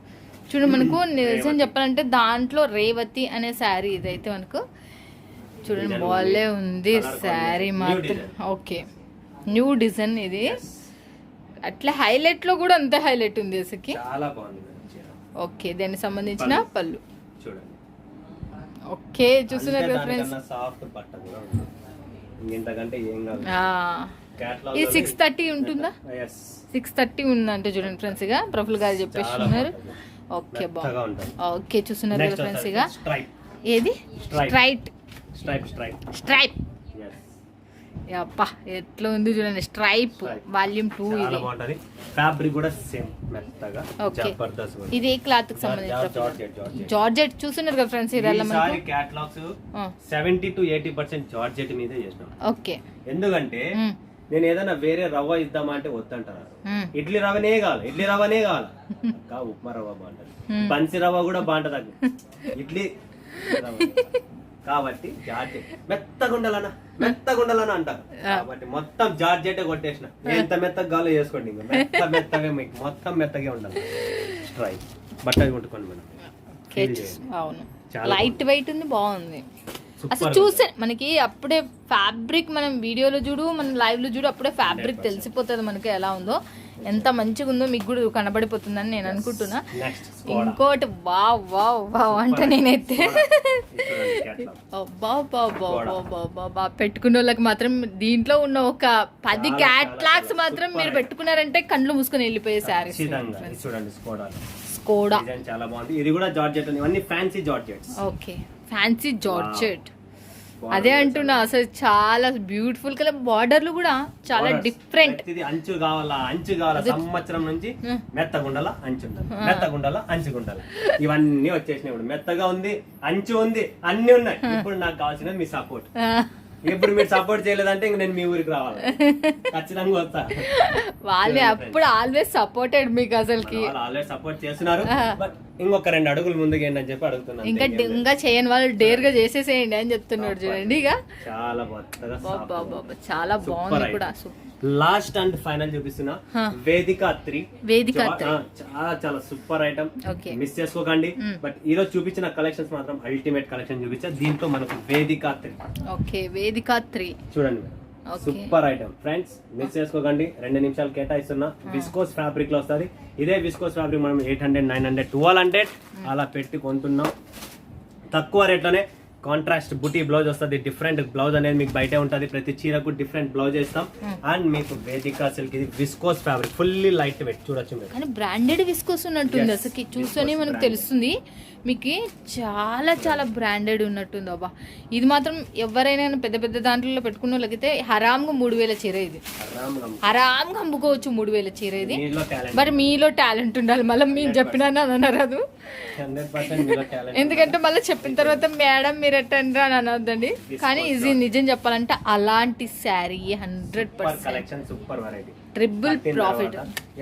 చూడు, మనకు నిజం చెప్పాలంటే దాంట్లో రేవతి అనే శారీ ఇదైతే మనకు చూడండి బాలే ఉంది శారీ మాత్రం. ఓకే, న్యూ డిజైన్ ఇది. అట్లా హైలైట్ లో కూడా అంతే హైలైట్ ఉంది అసలు. చాలా బాగుంది. ఓకే, దానికి సంబంధించిన పళ్ళు చూడండి. ఓకే, చూస్తున్నారు కదా ఫ్రెండ్స్. సాఫ్ట్ పట్ట కూడా ఉంది, ఇంతకంటే ఏం కాదు. ఇది 630 ఉంటుందా? 630 ఉందంటే చూడండి ఫ్రెండ్స్. ఇక ప్రఫుల్ గారు చెప్పేస్తున్నారు. ఓకే, బాగుంది. ఓకే, చూస్తున్నారు కదా ఫ్రెండ్స్. ఇక ఏది? స్ట్రైప్. అప్పా ఎట్లా ఉంది చూడండి, స్ట్రైప్ వాల్యూమ్ 2 చాలా ఇది. బాగుంటది. ఫ్యాబ్రిక్ కూడా సేమ్ మెత్తగా ఓకే. జబర్దస్త్ ఉంది. ఇది ఏ క్లాత్ కి సంబంధించిన జార్జెట్ చూస్తున్నారు కదా ఫ్రెండ్స్, ఇదల్లా ఈసారి క్యాటలాగ్స్ 70 to 80% జార్జెట్ మీదే చేసినాం. ఓకే. ఎందుకంటే నేను ఏదైనా వేరే రవ్వ ఇద్దామా అంటే వద్దంటారు. ఇడ్లీ రవ్వనే కావాలి, ఇడ్లీ రవ్వనే కావాలి. ఇంకా ఉప్మా రవ్వ బాగుంటది, బన్సీ రవ్వ కూడా బాగుంటది, ఇడ్లీ రవ్వ. కాబట్టి జార్జెట్ మెత్తగా ఉండాలన్నా అంటారు. కాబట్టి మొత్తం జార్జెట్ కొట్టేసిన. ఎంత మెత్తగా గాలో చేసుకోండి, ఇంకా మెత్తగా మీకు మొత్తం మెత్తగా ఉండాలి. ట్రై బట్టలు కొట్టుకోండి మేడం. అవును, లైట్ వెయిట్ ఉంది, బాగుంది. అసలు చూసే మనకి అప్పుడే ఫ్యాబ్రిక్, మనం వీడియోలో చూడు, మనం లైవ్ లో చూడు, అప్పుడే ఫ్యాబ్రిక్ తెలిసిపోతుంది మనకి ఎలా ఉందో, ఎంత మంచిగా ఉందో మీకు కూడా కనబడిపోతుందని నేను అనుకుంటున్నా. ఇంకోటి వావ్ వావ్ వావ్ అంటే నేనైతే పెట్టుకున్న వాళ్ళకి మాత్రం దీంట్లో ఉన్న ఒక 10 క్యాట్లాగ్స్ మాత్రం మీరు పెట్టుకున్నారంటే కండ్లు మూసుకొని వెళ్ళిపోయే శారీస్. చూడండి స్కోడా చాలా బాగుంది. ఇది కూడా జార్జెట్, ఇవన్నీ fancy georgettes. Okay, fancy georgette. అదే అంటున్నా, అసలు చాలా బ్యూటిఫుల్ కలర్, బార్డర్లు కూడా చాలా డిఫరెంట్. ఇది అంచు కావాలా సంవత్సరం నుంచి మెత్తగుండాలా అంచుగుండాలా ఇవన్నీ వచ్చేసినాయి. ఇప్పుడు మెత్తగా ఉంది, అంచు ఉంది, అన్ని ఉన్నాయి. ఇప్పుడు నాకు కావాల్సిన మీ సపోర్ట్. ఇప్పుడు మీరు సపోర్ట్ చేయలేదంటే ఇంక నేను మీ ఊరికి రావాలి, ఖచ్చితంగా వస్తా. వాళ్ళే అప్పుడు ఆల్వేస్ సపోర్టెడ్ మీకు, అసలుకి ఆల్వేస్ సపోర్ట్ చేస్తున్నారు. బట్ ఇంకొక 2 అడుగులు ముందుకు ఏంటని చెప్పి అడుగుతున్నాను. ఇంకా చేయని వాళ్ళు డేర్ గా చేసేసేయండి అని చెప్తున్నాడు చూడండి. ఇక చాలా బాగా చాలా బాగుంది కూడా. లాస్ట్ అండ్ ఫైనల్ చూపిస్తున్నా వేదిక 3. చాలా చాలా సూపర్ ఐటమ్, మిస్ చేసుకోకండి. బట్ ఈ రోజు చూపించిన కలెక్షన్స్ మాత్రం అల్టిమేట్ కలెక్షన్ చూపించా. దీంట్లో మనకు వేదిక 3. ఓకే, వేదిక 3 చూడండి, సూపర్ ఐటమ్ ఫ్రెండ్స్, మిస్ చేసుకోకండి. 2 నిమిషాలు కేటాయిస్తున్నా. విస్కోస్ ఫ్యాబ్రిక్ లో వస్తుంది. ఇదే విస్కోస్ ఫ్యాబ్రిక్ మనం 800, 900, 1200 అలా పెట్టి కొంటున్నాం. తక్కువ రేట్లోనే కాంట్రాస్ట్ బుటీ బ్లౌజ్ వస్తుంది. డిఫరెంట్ బ్లౌజ్ అనేది మీకు బయటే ఉంటుంది. ప్రతి చీరకు డిఫరెంట్ బ్లౌజ్ ఇస్తాం. అండ్ మీకు వేదిక సిల్క్, ఇది viscose fabric, fully light weight. చూడొచ్చు మీరు, కానీ బ్రాండెడ్ విస్కోస్ ఉన్నట్టుంది. అసలు చూస్తేనే మనకు తెలుస్తుంది. మీకు చాలా చాలా బ్రాండెడ్ ఉన్నట్టుంది. అబ్బా, ఇది మాత్రం ఎవరైనా పెద్ద పెద్ద దాంట్లో పెట్టుకున్న వాళ్ళకైతే హరామ్గా 3000 చీర. ఇది హరామ్గా అమ్ముకోవచ్చు 3000 చీర ఇది. మరి మీలో టాలెంట్ ఉండాలి. మళ్ళీ మీరు చెప్పినా అనరాదు, ఎందుకంటే మళ్ళీ చెప్పిన తర్వాత మేడం మీరు ఎట్టండి అని అనవద్దండి. కానీ ఇది నిజం చెప్పాలంటే అలాంటి sari 100% super variety, triple profit.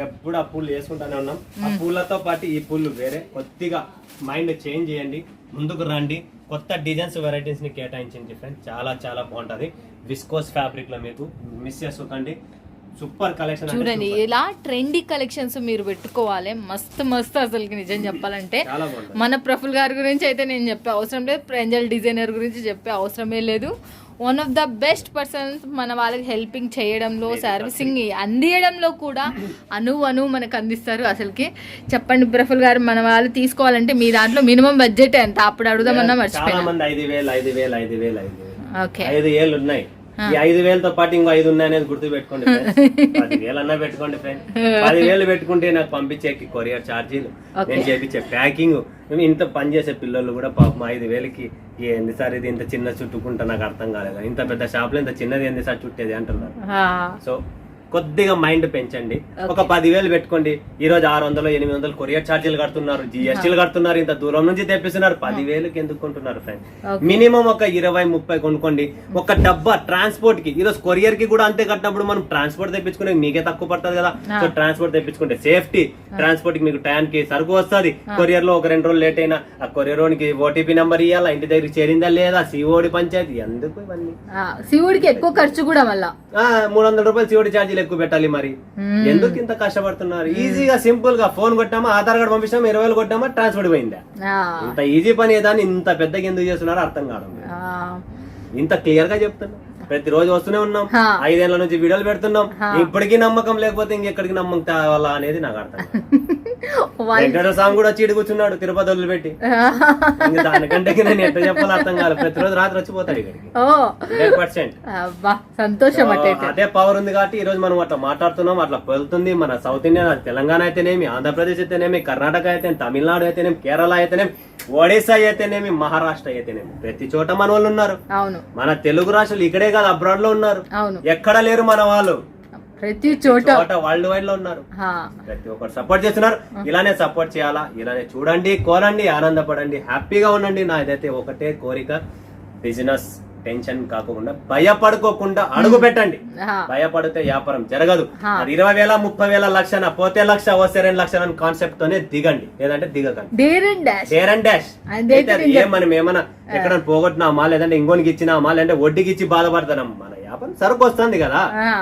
ఎప్పుడు ఆ పూలు వేసుకుంటానే ఉన్నాం. ఆ పూలతో పాటు ఈ పూలు వేరే. కొద్దిగా మైండ్ చేంజ్ చేయండి, ముందుకు రండి. కొత్త డిజైన్స్ వెరైటీస్ ని కేటాయించండి ఫ్రెండ్స్. చాలా చాలా బాగుంటది. విస్కోస్ ఫ్యాబ్రిక్ లో మీకు మిస్ చేసుకోకండి. సూపర్ కలెక్షన్ చూడండి, ఇలా ట్రెండీ కలెక్షన్స్ మీరు పెట్టుకోవాలి. మస్తు మస్తు అసలుకి నిజం చెప్పాలంటే. మన ప్రఫుల్ గారి గురించి అయితే నేను చెప్పే అవసరం లేదు, ప్రెంజల్ డిజైనర్ గురించి చెప్పే అవసరమే లేదు. One of the best persons. మన వాళ్ళకి హెల్పింగ్ చేయడంలో, సర్వీసింగ్ అందియడంలో కూడా అను మనకు అందిస్తారు. అసలుకి చెప్పండి ప్రఫుల్ గారు, మన వాళ్ళు తీసుకోవాలంటే మీ దాంట్లో మినిమం బడ్జెట్ ఎంత? అప్పుడు అడుగుదామన్నా మర్చిపోయాను. 5,000 5 ఏళ్ళు ఉన్నాయి. ఈ 5,000తో పాటు ఇంకో 5 ఉన్నాయనేది గుర్తు పెట్టుకోండి. 10,000 అన్నా పెట్టుకోండి ఫ్రెండ్. 10,000 పెట్టుకుంటే నాకు పంపించేకి కొరియర్ ఛార్జీలు, నేను చేపించే ప్యాకింగ్, ఇంత పని చేసే పిల్లలు కూడా పాపం 5,000కి ఏంది సార్ ఇది ఇంత చిన్న చుట్టుకుంటా నాకు అర్థం కాలేదు. ఇంత పెద్ద షాప్ లో ఇంత చిన్నది ఏంది సార్ చుట్టేది అంటున్నారు. సో కొద్దిగా మైండ్ పెంచండి. ఒక 10,000 పెట్టుకోండి. ఈ రోజు 600, 800 కొరియర్ ఛార్జీలు కడుతున్నారు, జిఎస్టీలు కడుతున్నారు, ఇంత దూరం నుంచి తెప్పిస్తున్నారు. 10,000కి ఎందుకు కొంటున్నారు ఫ్రెండ్? మినిమం ఒక 20-30 కొనుక్కోండి. ఒక డబ్బా ట్రాన్స్పోర్ట్ కి, ఈ రోజు కొరియర్ కి కూడా అంతే కట్టినప్పుడు మనం ట్రాన్స్పోర్ట్ తెప్పించుకునే మీకే తక్కువ పడుతుంది కదా. సో ట్రాన్స్పోర్ట్ తెప్పించుకుంటే సేఫ్టీ. ట్రాన్స్పోర్ట్ కి మీకు టైంకి సరుకు వస్తుంది. కొరియర్ లో ఒక 2 రోజులు లేట్ అయినా ఆ కొరియర్ కి ఓటీపీ నెంబర్ ఇవ్వాలా, ఇంటి దగ్గరికి చేరిందా లేదా, సిఓడి పంచాయతీ, ఎందుకు ఇవన్నీ? సిఓడికి ఎక్కువ ఖర్చు కూడా, మళ్ళీ 300 రూపాయలు సిఓడి ఛార్జీలు ఎక్కువ పెట్టాలి. మరి ఎందుకు ఇంత కష్టపడుతున్నారు? ఈజీగా సింపుల్ గా ఫోన్ కొట్టామా, ఆధార్ కార్డు పంపించామా, 20,000 కొట్టామా, ట్రాన్స్ఫర్ పోయిందా. ఇంత ఈజీ పని ఏదాన్ని ఇంత పెద్దగా ఎందుకు చేస్తున్నారో అర్థం కావడం. ఇంత క్లియర్ గా చెప్తున్నా. ప్రతిరోజు వస్తూనే ఉన్నాం, 5 ఏళ్ల నుంచి వీడియోలు పెడుతున్నాం. ఇప్పటికీ నమ్మకం లేకపోతే ఇంకెక్కడికి నమ్మకం తేవాలా అనేది నాకు అర్థం. వెంకటేశ్వర స్వామి కూడా చీడి కూర్చున్నాడు తిరుపతి వదిలిపెట్టి. ఇంకా దానికంటే నేను ఎట్లా చెప్పాలో అర్థం కాదు. ప్రతిరోజు రాత్రి వచ్చిపోతాడు ఇక్కడికి 100%. సంతోషం. అదే పవర్ ఉంది కాబట్టి ఈ రోజు మనం అట్లా మాట్లాడుతున్నాం, అట్లా వెళ్తుంది. మన సౌత్ ఇండియా, తెలంగాణ అయితేనేమి, ఆంధ్రప్రదేశ్ అయితేనేమి, కర్ణాటక అయితేనేమి, తమిళనాడు అయితేనేమి, కేరళ అయితేనేమి, ఒడిశా అయితేనేమి, మహారాష్ట్ర అయితేనేమి, ప్రతి చోట మన వాళ్ళు ఉన్నారు. అవును, మన తెలుగు రాష్ట్రాలు ఇక్కడే కాదు అబ్రాడ్ లో ఉన్నారు. అవును, ఎక్కడ లేరు మన వాళ్ళు, ప్రతి చోట వరల్డ్ వైడ్ లో ఉన్నారు. ప్రతి ఒక్కరు సపోర్ట్ చేస్తున్నారు. ఇలానే సపోర్ట్ చేయాలా, ఇలానే చూడండి, కోరండి, ఆనందపడండి, హ్యాపీగా ఉండండి. నా ఇదైతే ఒకటే కోరిక, బిజినెస్ టెన్షన్ కాకుండా భయపడుకోకుండా అడుగు పెట్టండి. భయపడితే వ్యాపారం జరగదు. అది 20,000, 30,000, లక్షన పోతే లక్ష, వస్తే 2 లక్షలు అని కాన్సెప్ట్ తోనే దిగండి, లేదంటే దిగకండి. Dare and dash. మనం ఏమన్నా ఎక్కడ పోగొట్టినామా, లేదంటే ఇంకోనికి ఇచ్చినామా, లేదంటే వడ్డీకి ఇచ్చి బాధపడతాం. మన వ్యాపారం సరుకు వస్తుంది కదా.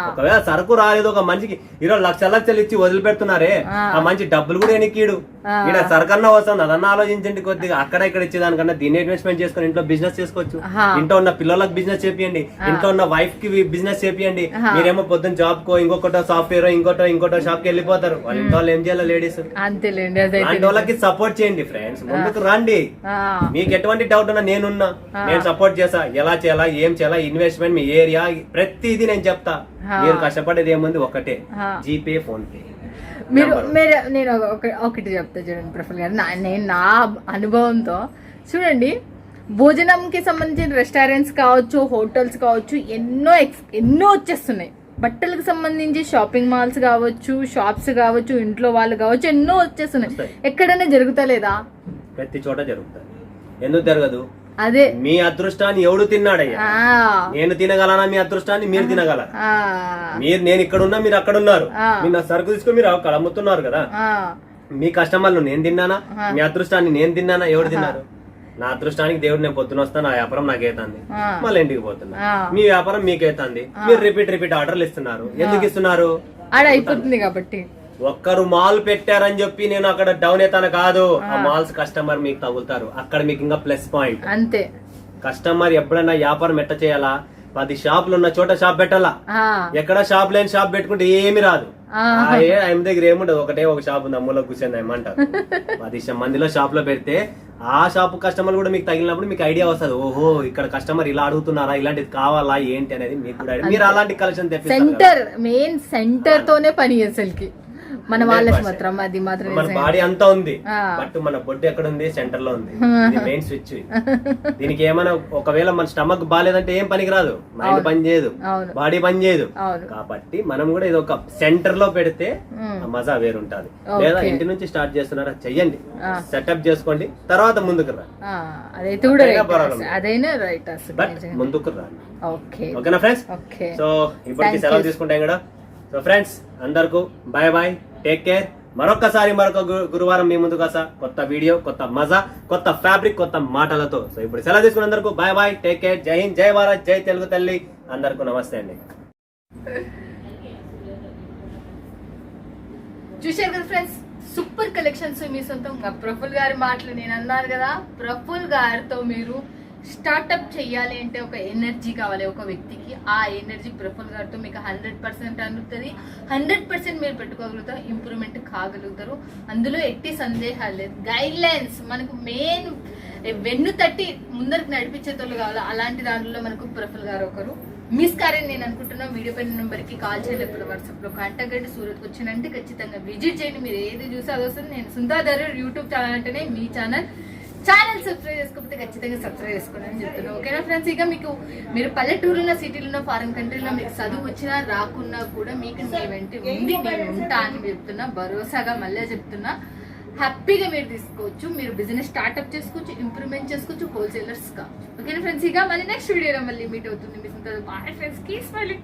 ఒకవేళ సరుకు రాలేదు, ఒక మనిషికి 20 లక్షలు ఇచ్చి వదిలిపెడుతున్నారే, ఆ మంచి డబ్బులు కూడా ఎనికీడు. ఇక్కడ సరుకన్నా వస్తుంది, అదన్నా ఆలోచించండి కొద్దిగా. అక్కడ ఇక్కడ ఇచ్చేదానికన్నా దీన్ని ఇన్వెస్ట్మెంట్ చేసుకుని ఇంట్లో బిజినెస్ చేసుకోవచ్చు. ఇంట్లో ఉన్న పిల్లలకు బిజినెస్ చేపియండి, ఇంట్లో ఉన్న వైఫ్ కి బిజినెస్ చేపియండి. మీరేమో పొద్దున్న జాబ్ కో, ఇంకొకటో సాఫ్ట్వేర్, ఇంకోటో షాప్ కి వెళ్ళిపోతారు. వాళ్ళ ఇంట్లో వాళ్ళు ఏం చేయాలి, లేడీస్ అలాంటి వాళ్ళకి సపోర్ట్ చేయండి. ఫ్రెండ్స్ ముందుకు రండి. మీకు ఎటువంటి డౌట్ ఉన్నా నేనున్నా, నేను సపోర్ట్ చేస్తా. ఎలా చేయాలా, ఏం చేయాలా, ఇన్వెస్ట్మెంట్, మీ ఏరియా, ప్రతిదీ నేను చెప్తా. మీరు కష్టపడేది ఏముంది, ఒకటే జీపే, ఫోన్ పే. నేను ఒకటి చెప్తా చూడండి ప్రఫుల్ గారు, నేను నా అనుభవంతో చూడండి, భోజనంకి సంబంధించిన రెస్టారెంట్స్ కావచ్చు, హోటల్స్ కావచ్చు, ఎన్నో వచ్చేస్తున్నాయి. బట్టలకు సంబంధించి షాపింగ్ మాల్స్ కావచ్చు, షాప్స్ కావచ్చు, ఇంట్లో వాళ్ళు కావచ్చు, ఎన్నో వచ్చేస్తున్నాయి. ఎక్కడైనా జరుగుతలేదా? ప్రతి చోట జరుగుతుంది. ఎందుకు జరగదు? అదే మీ అదృష్టాన్ని ఎవడు తిన్నాడయ్యా? నేను తినగలనా మీ అదృష్టాన్ని? మీరు తినగలరా? నేను ఇక్కడ ఉన్నా, మీరు అక్కడ ఉన్నారు. మీరు నా సరుకు తీసుకుని మీరు అక్కడ అమ్ముతున్నారు కదా. మీ కస్టమర్లు నేను తిన్నానా? మీ అదృష్టాన్ని నేను తిన్నానా? ఎవరు తిన్నారు? నా అదృష్టానికి దేవుడు నేను పొద్దున వస్తా, నా వ్యాపారం నాకేతంది, మళ్ళీ ఇంటికి పోతున్నా. మీ వ్యాపారం మీకేతంది. మీరు రిపీట్ ఆర్డర్లు ఇస్తున్నారు. ఎందుకు ఇస్తున్నారు? అయిపోతుంది కాబట్టి. ఒక్కరు మాల్ పెట్టారని చెప్పి నేను అక్కడ డౌన్ అవుతాను కాదు. ఆ మాల్స్ కస్టమర్ మీకు తగులుతారు. అక్కడ మీకు ఇంకా ప్లస్ పాయింట్. అంతే. కస్టమర్ ఎప్పుడన్నా వ్యాపారం ఎట్ట చేయాలా? 10 షాపులు ఉన్న చోట షాప్ పెట్టాలా. ఎక్కడ షాప్ లేని షాప్ పెట్టుకుంటే ఏమి రాదు. ఆయన దగ్గర ఏముండదు, ఒక షాప్ ఉంది, అమ్ములో కూర్చొని ఏమంటారు. 10 మందిలో షాప్ లో పెడితే ఆ షాప్ కస్టమర్ కూడా మీకు తగిలినప్పుడు మీకు ఐడియా వస్తుంది. ఓహో, ఇక్కడ కస్టమర్ ఇలా అడుగుతున్నారా, ఇలాంటిది కావాలా, ఏంటి అనేది మీకు కూడా. మీరు అలాంటి కలెక్షన్ తెప్పిస్తారు. మెయిన్ సెంటర్ తోనే పని అసలుకి మన వాళ్ళకి మాత్రం. అది మాత్రం మన బాడీ అంతా ఉంది, బట్ మన బొడ్డు ఎక్కడ ఉంది? సెంటర్ లో ఉంది. Main switch. దీనికి ఏమైనా ఒకవేళ మన స్టమక్ బాగాలేదంటే ఏం పనికి రాదు. మైండ్ పని చేయదు, బాడీ పని చేయదు. కాబట్టి మనం కూడా ఇది ఒక సెంటర్ లో పెడితే మజా వేరుంటది. లేదా ఇంటి నుంచి స్టార్ట్ చేస్తున్నారా, చెయ్యండి, సెటప్ చేసుకోండి, తర్వాత ముందుకు రా. బట్ ముందుకు రా. ఓకేనా ఫ్రెండ్స్? సో ఇప్పటికి సెలవు తీసుకుంటాం కూడా. సో ఫ్రెండ్స్ అందరికీ బాయ్ బాయ్, టేక్ కేర్. మరొక గురువారం మీ ముందుకు వస్తా, కొత్త వీడియో, కొత్త మజా, కొత్త ఫ్యాబ్రిక్, కొత్త మాటలతో. సో ఇప్పుడు సెలవు తీసుకున్న అందరికీ బాయ్ బాయ్, టేక్ కేర్. జై హింద్, జై భారత్, జై తెలుగు తల్లి. అందరికీ నమస్తే అండి. చూశారు కదా ఫ్రెండ్స్, సూపర్ కలెక్షన్స్ మీ సొంతం. ప్రఫుల్ గారి మాటలు నేను అన్నారు కదా, ప్రఫుల్ గారితో మీరు స్టార్ట్అప్ చెయ్యాలి అంటే ఒక ఎనర్జీ కావాలి ఒక వ్యక్తికి. ఆ ఎనర్జీ ప్రఫుల్ గారితో మీకు 100% అందుతుంది. 100% మీరు పెట్టుకోగలుగుతారు, ఇంప్రూవ్మెంట్ కాగలుగుతారు. అందులో ఎట్టి సందేహాలు లేదు. గైడ్ లైన్స్ మనకు మెయిన్ వెన్ను తట్టి ముందరికి నడిపించేతోళ్ళు కావాలి. అలాంటి దాంట్లో మనకు ప్రఫుల్ గారు ఒకరు. మిస్ కారని నేను అనుకుంటున్నా. వీడియో పైన నెంబర్కి కాల్ చేయండి, ఎప్పుడు వాట్సాప్లో కాంటాక్ట్ అండి. సూరత్కి వచ్చినంటే ఖచ్చితంగా విజిట్ చేయండి. మీరు ఏది చూసి అది వస్తుంది. నేను సుందాధర్ యూట్యూబ్ ఛానల్ అంటేనే మీ ఛానల్ సబ్స్క్రైబ్ చేసుకోకపోతే ఖచ్చితంగా సబ్స్క్రైబ్ చేసుకోండి అని చెప్తున్నాను. ఓకేనా ఫ్రెండ్స్? ఇక మీకు మీరు పల్లెటూరులో, సిటీలో, ఫారెన్ కంట్రీలో మీకు చదువు వచ్చినా రాకున్నా కూడా మీకు మీ వెంట ఉంది, నేను ఉంటా అని చెప్తున్నా. భరోసాగా మళ్ళీ చెప్తున్నా. హ్యాపీగా మీరు తీసుకోవచ్చు. మీరు బిజినెస్ స్టార్ట్అప్ చేసుకోవచ్చు, ఇంప్రూవ్మెంట్ చేసుకోవచ్చు, హోల్సేలర్స్ కావచ్చు. ఓకేనా ఫ్రెండ్స్? ఇక మళ్ళీ నెక్స్ట్ వీడియోలో మళ్ళీ మీట్ అవుతుంది. మీ బాయ్ ఫ్రెండ్స్, కీప్ స్మైలింగ్.